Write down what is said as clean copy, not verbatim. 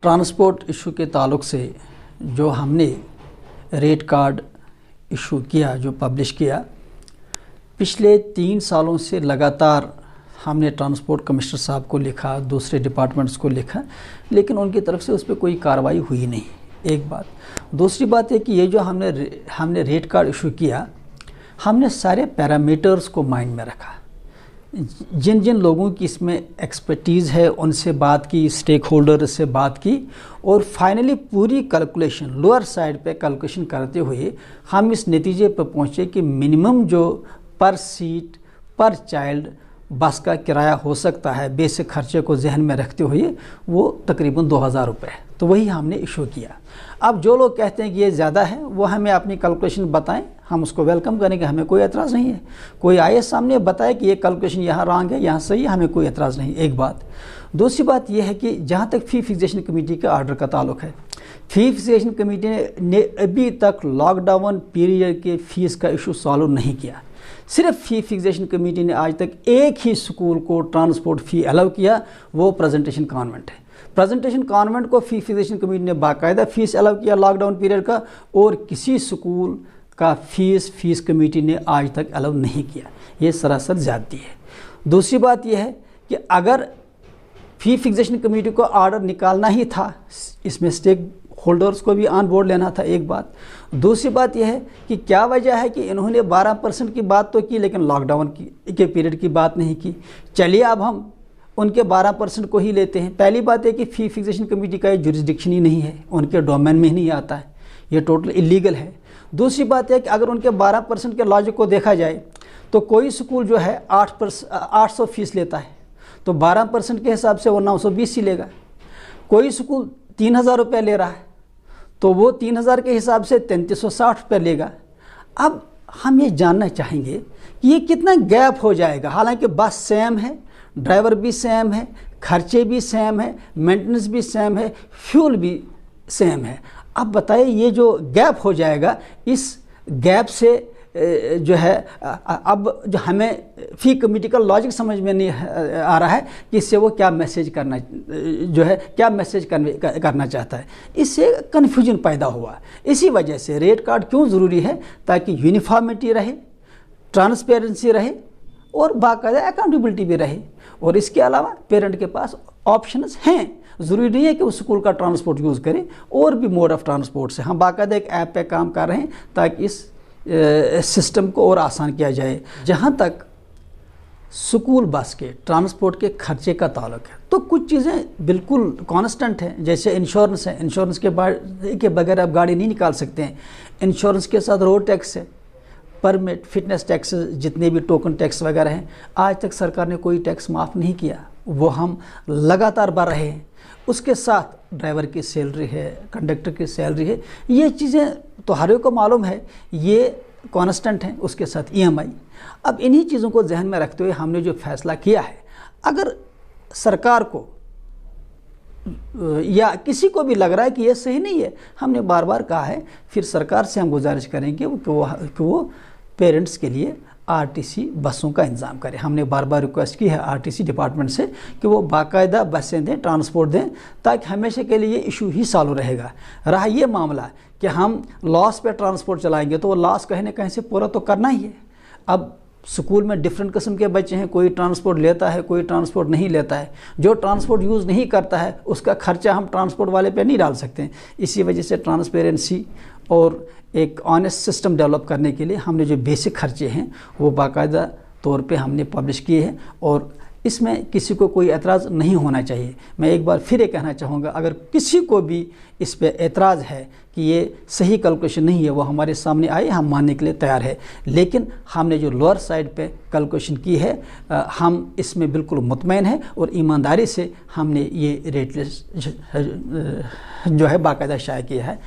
Transport issue के ताल्लुक़ से जो हमने रेट कार्ड इशू किया, जो पब्लिश किया, पिछले 3 सालों से लगातार हमने ट्रांसपोर्ट कमिश्नर साहब को लिखा, दूसरे डिपार्टमेंट्स को लिखा, लेकिन उनकी तरफ से उस पर कोई कार्रवाई हुई नहीं। एक बात। दूसरी बात है कि ये जो हमने रेट कार्ड इशू किया, हमने सारे पैरामीटर्स को माइंड में रखा। जिन जिन लोगों की इसमें एक्सपर्टीज़ है उनसे बात की, स्टेक होल्डर से बात की, और फाइनली पूरी कैलकुलेशन लोअर साइड पे कैलकुलेशन करते हुए हम इस नतीजे पर पहुँचे कि मिनिमम जो पर सीट पर चाइल्ड बस का किराया हो सकता है बेसिक खर्चे को जहन में रखते हुए वो तकरीबन 2000 रुपये है। तो वही हमने इशू किया। अब जो लोग कहते हैं कि ये ज़्यादा है वो हमें अपनी कैलकुलेशन बताएं, हम उसको वेलकम करेंगे, हमें कोई एतराज़ नहीं है। कोई आए सामने बताए कि ये कैलकुलेशन यहाँ रॉन्ग है, यहाँ सही है, हमें कोई एतराज़ नहीं। एक बात। दूसरी बात यह है कि जहाँ तक फ़ी फिक्सेशन कमेटी का आर्डर का ताल्लुक़ है, फ़ी फिक्सेशन कमेटी ने अभी तक लॉकडाउन पीरियड के फ़ीस का इशू सॉल्व नहीं किया। सिर्फ फ़ी फिक्सेशन कमेटी ने आज तक एक ही स्कूल को ट्रांसपोर्ट फ़ी अलाउ किया, वो प्रेजेंटेशन कॉन्वेंट है। प्रेजेंटेशन कॉन्वेंट को फ़ी फिक्सेशन कमेटी ने बाकायदा फ़ीस अलाउ किया लॉकडाउन पीरियड का, और किसी स्कूल का फ़ीस कमेटी ने आज तक अलाउ नहीं किया। ये सरासर ज़्यादती है। दूसरी बात यह है कि अगर फ़ी फिक्सेशन कमेटी को आर्डर निकालना ही था, इसमें स्टेक होल्डर्स को भी ऑन बोर्ड लेना था। एक बात। दूसरी बात यह है कि क्या वजह है कि इन्होंने 12% की बात तो की लेकिन लॉकडाउन के पीरियड की बात नहीं की। चलिए अब हम उनके 12% को ही लेते हैं। पहली बात है कि फ़ी फिक्सेशन कमेटी का ये जुरिसडिक्शन ही नहीं है, उनके डोमेन में ही नहीं आता है, ये टोटल इलीगल है। दूसरी बात है कि अगर उनके 12% के लॉजिक को देखा जाए तो कोई स्कूल जो है 800 फीस लेता है, तो 12% के हिसाब से वो 920 ही लेगा। कोई स्कूल 3000 रुपये ले रहा है तो वो 3000 के हिसाब से 3360 रुपये लेगा। अब हम ये जानना चाहेंगे कि ये कितना गैप हो जाएगा। हालांकि बस सेम है, ड्राइवर भी सेम है, खर्चे भी सेम है, मेंटेनेंस भी सेम है, फ्यूल भी सेम है। अब बताइए ये जो गैप हो जाएगा, इस गैप से जो है अब जो हमें फ़ी कमेटी का लॉजिक समझ में नहीं आ रहा है कि इससे वो क्या मैसेज करना करना चाहता है। इससे कन्फ्यूजन पैदा हुआ। इसी वजह से रेट कार्ड क्यों ज़रूरी है, ताकि यूनिफॉर्मिटी रहे, ट्रांसपेरेंसी रहे और बाकायदा अकाउंटेबिलिटी भी रहे। और इसके अलावा पेरेंट के पास ऑप्शंस हैं। ज़रूरी नहीं है कि उस स्कूल का ट्रांसपोर्ट यूज़ करें, और भी मोड ऑफ़ ट्रांसपोर्ट से हम बाकायदा एक ऐप पे काम कर रहे हैं ताकि इस सिस्टम को और आसान किया जाए। जहाँ तक स्कूल बस के ट्रांसपोर्ट के खर्चे का ताल्लुक है, तो कुछ चीज़ें बिल्कुल कांस्टेंट हैं। जैसे इंश्योरेंस है, इंश्योरेंस के बगैर आप गाड़ी नहीं निकाल सकते हैं। इंश्योरेंस के साथ रोड टैक्स है, परमिट, फिटनेस टैक्स, जितने भी टोकन टैक्स वगैरह हैं, आज तक सरकार ने कोई टैक्स माफ़ नहीं किया, वो हम लगातार भर रहे हैं। उसके साथ ड्राइवर की सैलरी है, कंडक्टर की सैलरी है, ये चीज़ें तो हर एक को मालूम है, ये कांस्टेंट हैं। उसके साथ EMI। अब इन्हीं चीज़ों को जहन में रखते हुए हमने जो फैसला किया है, अगर सरकार को या किसी को भी लग रहा है कि ये सही नहीं है, हमने बार बार कहा है, फिर सरकार से हम गुजारिश करेंगे कि वो पेरेंट्स के लिए RTC बसों का इंतज़ाम करें। हमने बार बार रिक्वेस्ट की है RTC डिपार्टमेंट से कि वो बाकायदा बसें दें, ट्रांसपोर्ट दें, ताकि हमेशा के लिए इशू ही सॉल्व रहेगा। रहा ये मामला कि हम लॉस पे ट्रांसपोर्ट चलाएंगे तो वो लॉस कहीं ना कहीं से पूरा तो करना ही है। अब स्कूल में डिफरेंट किस्म के बच्चे हैं, कोई ट्रांसपोर्ट लेता है, कोई ट्रांसपोर्ट नहीं लेता है। जो ट्रांसपोर्ट यूज़ नहीं करता है उसका खर्चा हम ट्रांसपोर्ट वाले पे नहीं डाल सकते हैं। इसी वजह से ट्रांसपेरेंसी और एक ऑनेस्ट सिस्टम डेवलप करने के लिए हमने जो बेसिक खर्चे हैं वो बाकायदा तौर पे हमने पब्लिश किए हैं, और इसमें किसी को कोई एतराज़ नहीं होना चाहिए। मैं एक बार फिर ये कहना चाहूँगा, अगर किसी को भी इस पे एतराज़ है कि ये सही कैलकुलेशन नहीं है, वो हमारे सामने आए, हम मानने के लिए तैयार है। लेकिन हमने जो लोअर साइड पे कैलकुलेशन की है, हम इसमें बिल्कुल मुतमईन हैं, और ईमानदारी से हमने ये रेट लिस्ट जो है बाकायदा शाया किया है।